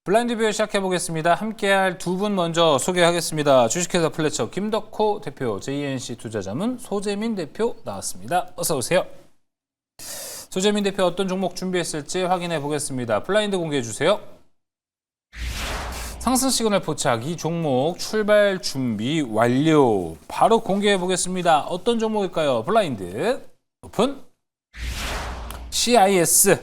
블라인드 뷰 시작해보겠습니다. 함께할 두 분 먼저 소개하겠습니다. 주식회사 플래처 김덕호 대표, JNC 투자자문 소재민 대표 나왔습니다. 어서 오세요. 소재민 대표 어떤 종목 준비했을지 확인해 보겠습니다. 블라인드 공개해 주세요. 상승 시그널 포착, 이 종목 출발 준비 완료. 바로 공개해 보겠습니다. 어떤 종목일까요? 블라인드 오픈. CIS.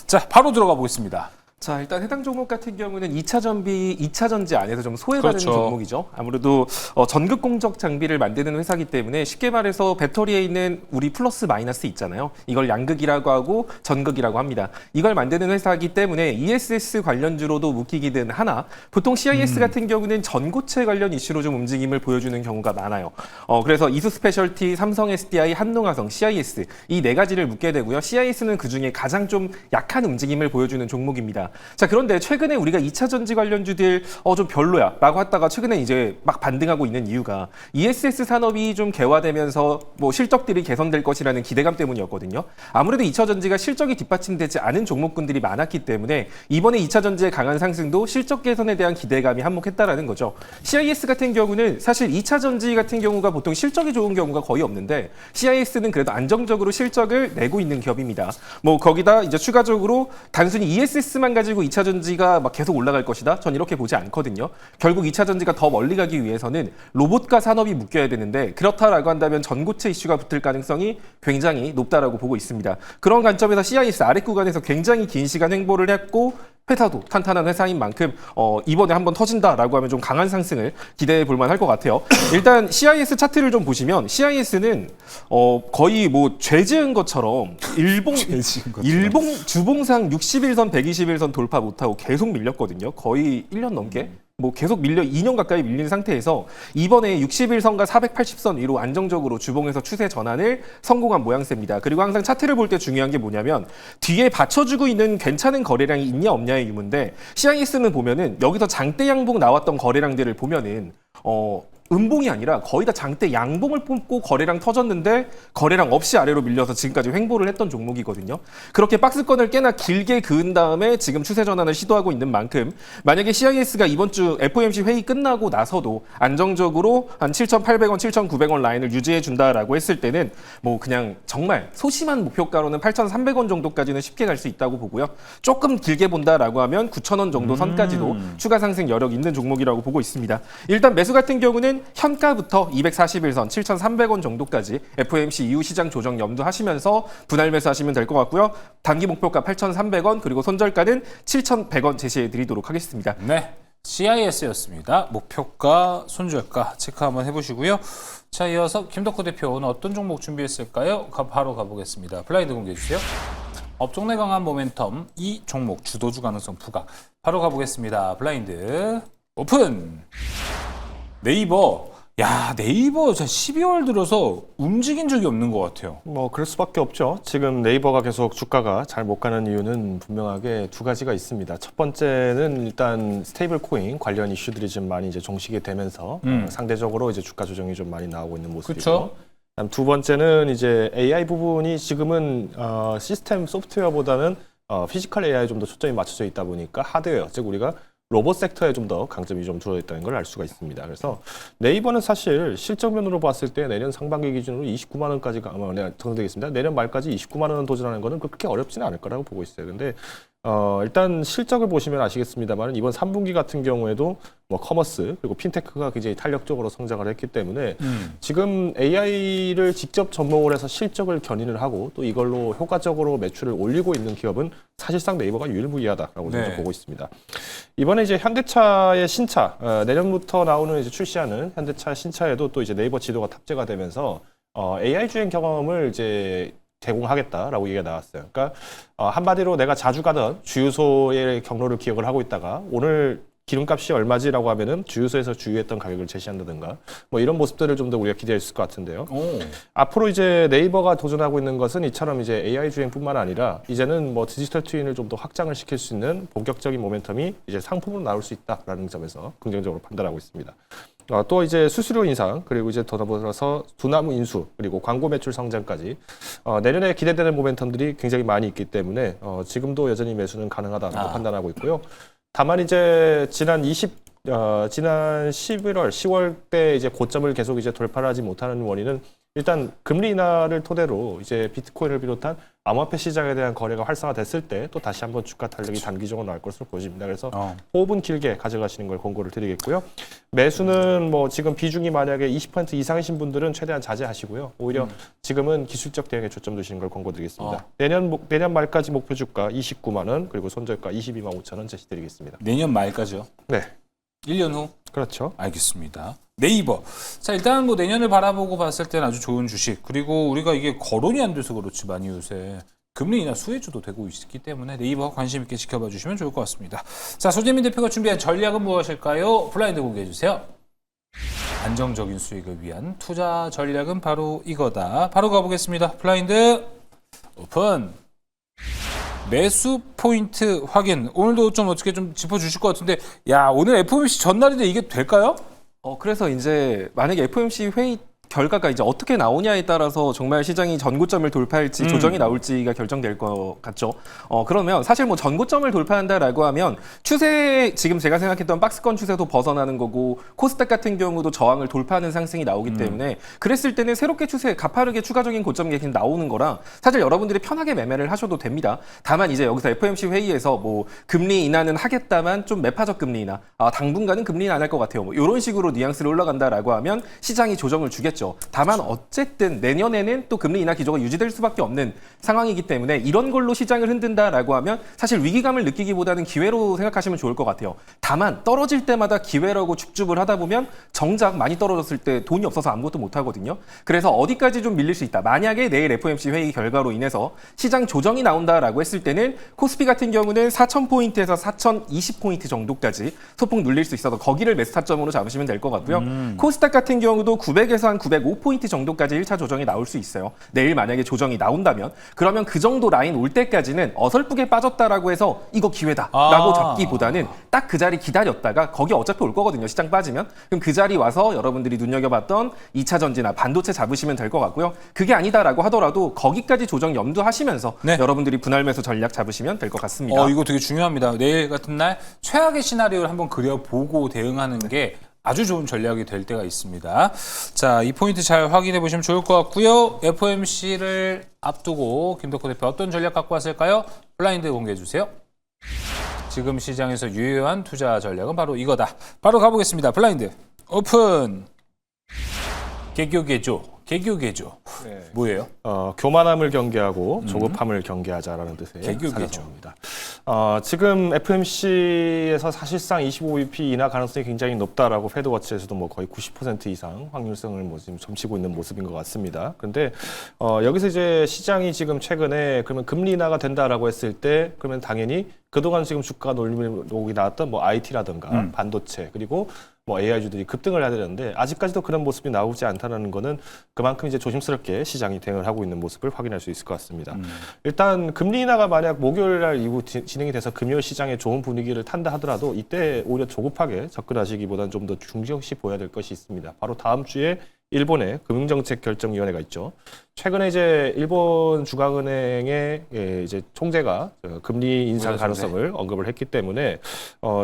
자, 바로 들어가 보겠습니다. 자, 일단 해당 종목 같은 경우는 2차 전비, 2차 전지 안에서 좀 소외받는 그렇죠. 종목이죠. 아무래도 전극 공적 장비를 만드는 회사이기 때문에 쉽게 말해서 배터리에 있는 우리 플러스 마이너스 있잖아요. 이걸 양극이라고 하고 전극이라고 합니다. 이걸 만드는 회사이기 때문에 ESS 관련주로도 묶이기는 하나, 보통 CIS 같은 경우는 전고체 관련 이슈로 좀 움직임을 보여주는 경우가 많아요. 그래서 이수 스페셜티, 삼성 SDI, 한농화성, CIS 이 네 가지를 묶게 되고요. CIS는 그중에 가장 좀 약한 움직임을 보여주는 종목입니다. 자, 그런데 최근에 우리가 2차 전지 관련주들 좀 별로야 라고 했다가 최근에 이제 막 반등하고 있는 이유가 ESS 산업이 좀 개화되면서 뭐 실적들이 개선될 것이라는 기대감 때문이었거든요. 아무래도 2차 전지가 실적이 뒷받침되지 않은 종목군들이 많았기 때문에 이번에 2차 전지의 강한 상승도 실적 개선에 대한 기대감이 한몫했다라는 거죠. CIS 같은 경우는 사실 2차 전지 같은 경우가 보통 실적이 좋은 경우가 거의 없는데 CIS는 그래도 안정적으로 실적을 내고 있는 기업입니다. 뭐 거기다 이제 추가적으로 단순히 ESS만 가지고 2차 전지가 막 계속 올라갈 것이다? 전 이렇게 보지 않거든요. 결국 2차 전지가 더 멀리 가기 위해서는 로봇과 산업이 묶여야 되는데 그렇다라고 한다면 전고체 이슈가 붙을 가능성이 굉장히 높다라고 보고 있습니다. 그런 관점에서 CIS 아래 구간에서 굉장히 긴 시간 횡보를 했고 회사도 탄탄한 회사인 만큼 이번에 한번 터진다라고 하면 좀 강한 상승을 기대해 볼 만할 것 같아요. 일단 CIS 차트를 좀 보시면 CIS는 거의 뭐 죄지은 것처럼 일봉 주봉상 61선, 121선 돌파 못하고 계속 밀렸거든요. 거의 1년 넘게. 뭐 계속 2년 가까이 밀린 상태에서 이번에 61선과 480선 위로 안정적으로 주봉에서 추세 전환을 성공한 모양새입니다. 그리고 항상 차트를 볼 때 중요한 게 뭐냐면 뒤에 받쳐주고 있는 괜찮은 거래량이 있냐 없냐의 유무인데 CIS는 보면은 여기서 장대 양봉 나왔던 거래량들을 보면은 음봉이 아니라 거의 다 장대 양봉을 뽑고 거래량 터졌는데 거래량 없이 아래로 밀려서 지금까지 횡보를 했던 종목이거든요. 그렇게 박스권을 꽤나 길게 그은 다음에 지금 추세 전환을 시도하고 있는 만큼 만약에 CIS가 이번 주 FOMC 회의 끝나고 나서도 안정적으로 한 7,800원, 7,900원 라인을 유지해 준다라고 했을 때는 뭐 그냥 정말 소심한 목표가로는 8,300원 정도까지는 쉽게 갈 수 있다고 보고요. 조금 길게 본다라고 하면 9,000원 정도 선까지도 추가 상승 여력 있는 종목이라고 보고 있습니다. 일단 매수 같은 경우는 현가부터 241선, 7,300원 정도까지 FOMC 이후 시장 조정 염두하시면서 분할 매수하시면 될 것 같고요. 단기 목표가 8,300원, 그리고 손절가는 7,100원 제시해 드리도록 하겠습니다. 네, CIS였습니다. 목표가, 손절가 체크 한번 해보시고요. 자, 이어서 김덕호 대표 오늘 어떤 종목 준비했을까요? 바로 가보겠습니다. 블라인드 공개해 주세요. 업종 내 강한 모멘텀, 이 종목 주도주 가능성 부각. 바로 가보겠습니다. 블라인드 오픈. 네이버. 야, 네이버 12월 들어서 움직인 적이 없는 것 같아요. 뭐 그럴 수밖에 없죠. 지금 네이버가 계속 주가가 잘 못 가는 이유는 분명하게 두 가지가 있습니다. 첫 번째는 일단 스테이블 코인 관련 이슈들이 좀 많이 이제 종식이 되면서 상대적으로 이제 주가 조정이 좀 많이 나오고 있는 모습이고. 그쵸? 두 번째는 이제 AI 부분이 지금은 시스템 소프트웨어보다는 피지컬 AI에 좀 더 초점이 맞춰져 있다 보니까 하드웨어, 즉 우리가 로봇 섹터에 좀 더 강점이 좀 들어 있다는 걸 알 수가 있습니다. 그래서 네이버는 사실 실적면으로 봤을 때 내년 상반기 기준으로 29만 원까지가 아마 정되겠습니다. 내년 말까지 29만 원 도전하는 거는 그렇게 어렵지는 않을 거라고 보고 있어요. 근데 일단 실적을 보시면 아시겠습니다만 이번 3분기 같은 경우에도 뭐 커머스 그리고 핀테크가 굉장히 탄력적으로 성장을 했기 때문에 지금 AI를 직접 접목을 해서 실적을 견인을 하고 또 이걸로 효과적으로 매출을 올리고 있는 기업은 사실상 네이버가 유일무이하다라고 저는 보고 있습니다. 이번에 이제 현대차의 신차 내년부터 나오는 이제 출시하는 현대차 신차에도 또 이제 네이버 지도가 탑재가 되면서 AI 주행 경험을 이제 제공하겠다라고 얘기가 나왔어요. 그러니까 한마디로 내가 자주 가던 주유소의 경로를 기억을 하고 있다가 오늘 기름값이 얼마지라고 하면은 주유소에서 주유했던 가격을 제시한다든가 뭐 이런 모습들을 좀 더 우리가 기대할 수 있을 것 같은데요. 앞으로 이제 네이버가 도전하고 있는 것은 이처럼 이제 AI 주행뿐만 아니라 이제는 뭐 디지털 트윈을 좀 더 확장을 시킬 수 있는 본격적인 모멘텀이 이제 상품으로 나올 수 있다라는 점에서 긍정적으로 판단하고 있습니다. 또 이제 수수료 인상 그리고 이제 더 더불어서 두나무 인수 그리고 광고 매출 성장까지 내년에 기대되는 모멘텀들이 굉장히 많이 있기 때문에 지금도 여전히 매수는 가능하다고 판단하고 있고요. 다만 이제 지난 11월, 10월 때 이제 고점을 계속 이제 돌파를 하지 못하는 원인은 일단 금리 인하를 토대로 이제 비트코인을 비롯한 암호화폐 시장에 대한 거래가 활성화됐을 때 또 다시 한번 주가 탄력이 단기적으로 나올 것으로 보입니다. 그래서 호흡은 길게 가져가시는 걸 권고를 드리겠고요. 매수는 뭐 지금 비중이 만약에 20% 이상이신 분들은 최대한 자제하시고요. 오히려 지금은 기술적 대응에 초점 두시는 걸 권고드리겠습니다. 내년 말까지 목표 주가 29만 원, 그리고 손절가 22만 5천 원 제시드리겠습니다. 내년 말까지요? 네. 1년 후? 그렇죠. 알겠습니다. 네이버. 자, 일단 뭐 내년을 바라보고 봤을 때는 아주 좋은 주식. 그리고 우리가 이게 거론이 안 돼서 그렇지만 요새 금리 인하 수혜주도 되고 있기 때문에 네이버 관심 있게 지켜봐 주시면 좋을 것 같습니다. 자, 소재민 대표가 준비한 전략은 무엇일까요? 블라인드 공개해 주세요. 안정적인 수익을 위한 투자 전략은 바로 이거다. 바로 가보겠습니다. 블라인드 오픈. 매수 포인트 확인. 오늘도 좀 어떻게 좀 짚어주실 것 같은데, 야, 오늘 FOMC 전날인데 이게 될까요? 그래서 이제 만약에 FOMC 회의 결과가 이제 어떻게 나오냐에 따라서 정말 시장이 전고점을 돌파할지 조정이 나올지가 결정될 것 같죠. 그러면 사실 뭐 전고점을 돌파한다라고 하면 추세, 지금 제가 생각했던 박스권 추세도 벗어나는 거고 코스닥 같은 경우도 저항을 돌파하는 상승이 나오기 때문에 그랬을 때는 새롭게 추세, 가파르게 추가적인 고점 계속 나오는 거라 사실 여러분들이 편하게 매매를 하셔도 됩니다. 다만 이제 여기서 FOMC 회의에서 뭐 금리 인하는 하겠다만 좀 매파적 금리 인하, 당분간은 금리 인하 안 할 것 같아요. 뭐 이런 식으로 뉘앙스를 올라간다라고 하면 시장이 조정을 주겠죠. 다만 어쨌든 내년에는 또 금리 인하 기조가 유지될 수밖에 없는 상황이기 때문에 이런 걸로 시장을 흔든다라고 하면 사실 위기감을 느끼기보다는 기회로 생각하시면 좋을 것 같아요. 다만 떨어질 때마다 기회라고 축축을 하다 보면 정작 많이 떨어졌을 때 돈이 없어서 아무것도 못 하거든요. 그래서 어디까지 좀 밀릴 수 있다. 만약에 내일 FOMC 회의 결과로 인해서 시장 조정이 나온다라고 했을 때는 코스피 같은 경우는 4,000포인트에서 4,020포인트 정도까지 소폭 눌릴 수 있어서 거기를 매수 타점으로 잡으시면 될 것 같고요. 코스닥 같은 경우도 900에서 한 905포인트 정도까지 1차 조정이 나올 수 있어요. 내일 만약에 조정이 나온다면 그러면 그 정도 라인 올 때까지는 어설프게 빠졌다라고 해서 이거 기회다라고 잡기보다는 딱 그 자리 기다렸다가 거기 어차피 올 거거든요. 시장 빠지면. 그럼 그 자리 와서 여러분들이 눈여겨봤던 2차 전지나 반도체 잡으시면 될 것 같고요. 그게 아니다라고 하더라도 거기까지 조정 염두하시면서 여러분들이 분할 매수 전략 잡으시면 될 것 같습니다. 이거 되게 중요합니다. 내일 같은 날 최악의 시나리오를 한번 그려보고 대응하는 게 아주 좋은 전략이 될 때가 있습니다. 자, 이 포인트 잘 확인해 보시면 좋을 것 같고요. FOMC를 앞두고 김덕호 대표 어떤 전략 갖고 왔을까요? 블라인드 공개해 주세요. 지금 시장에서 유효한 투자 전략은 바로 이거다. 바로 가보겠습니다. 블라인드 오픈. 개교 개조. 네. 뭐예요? 교만함을 경계하고 조급함을 경계하자라는 뜻의 개교 사자성어입니다. 지금 FOMC에서 사실상 25bp 인하 가능성이 굉장히 높다라고 패드워치에서도 뭐 거의 90% 이상 확률성을 뭐 지금 점치고 있는 모습인 것 같습니다. 그런데 여기서 이제 시장이 지금 최근에 그러면 금리 인하가 된다라고 했을 때 그러면 당연히 그동안 지금 주가 놀림이 나왔던 뭐 IT라든가 반도체 그리고 뭐 AI주들이 급등을 해야 되는데 아직까지도 그런 모습이 나오지 않다는 거는 그만큼 이제 조심스럽게 시장이 대응을 하고 있는 모습을 확인할 수 있을 것 같습니다. 일단 금리 인하가 만약 목요일 날 이후 진행이 돼서 금요일 시장에 좋은 분위기를 탄다 하더라도 이때 오히려 조급하게 접근하시기보다는 좀 더 중지없이 보여야 될 것이 있습니다. 바로 다음 주에 일본의 금융정책결정위원회가 있죠. 최근에 이제 일본 중앙은행의 이제 총재가 금리 인상 가능성을 언급을 했기 때문에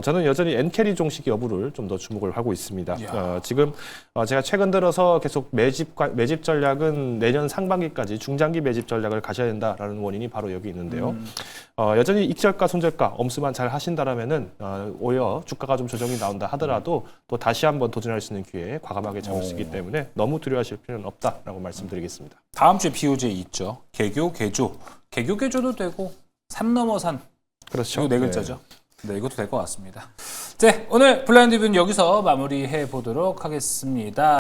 저는 여전히 엔캐리 종식 여부를 좀 더 주목을 하고 있습니다. 지금 제가 최근 들어서 계속 매집 전략은 내년 상반기까지 중장기 매집 전략을 가셔야 된다라는 원인이 바로 여기 있는데요. 여전히 익절가 손절가 엄수만 잘 하신다라면은 오히려 주가가 좀 조정이 나온다 하더라도 또 다시 한번 도전할 수 있는 기회에 과감하게 잡을 수 있기 때문에 너무 두려워하실 필요는 없다라고 말씀드리겠습니다. 다음 주에 BOJ 있죠. 개교 개조도 되고 산 넘어 산. 그렇죠. 이거 네 글자죠. 네, 이것도 될 것 같습니다. 네, 오늘 블라인드 뷰는 여기서 마무리해 보도록 하겠습니다.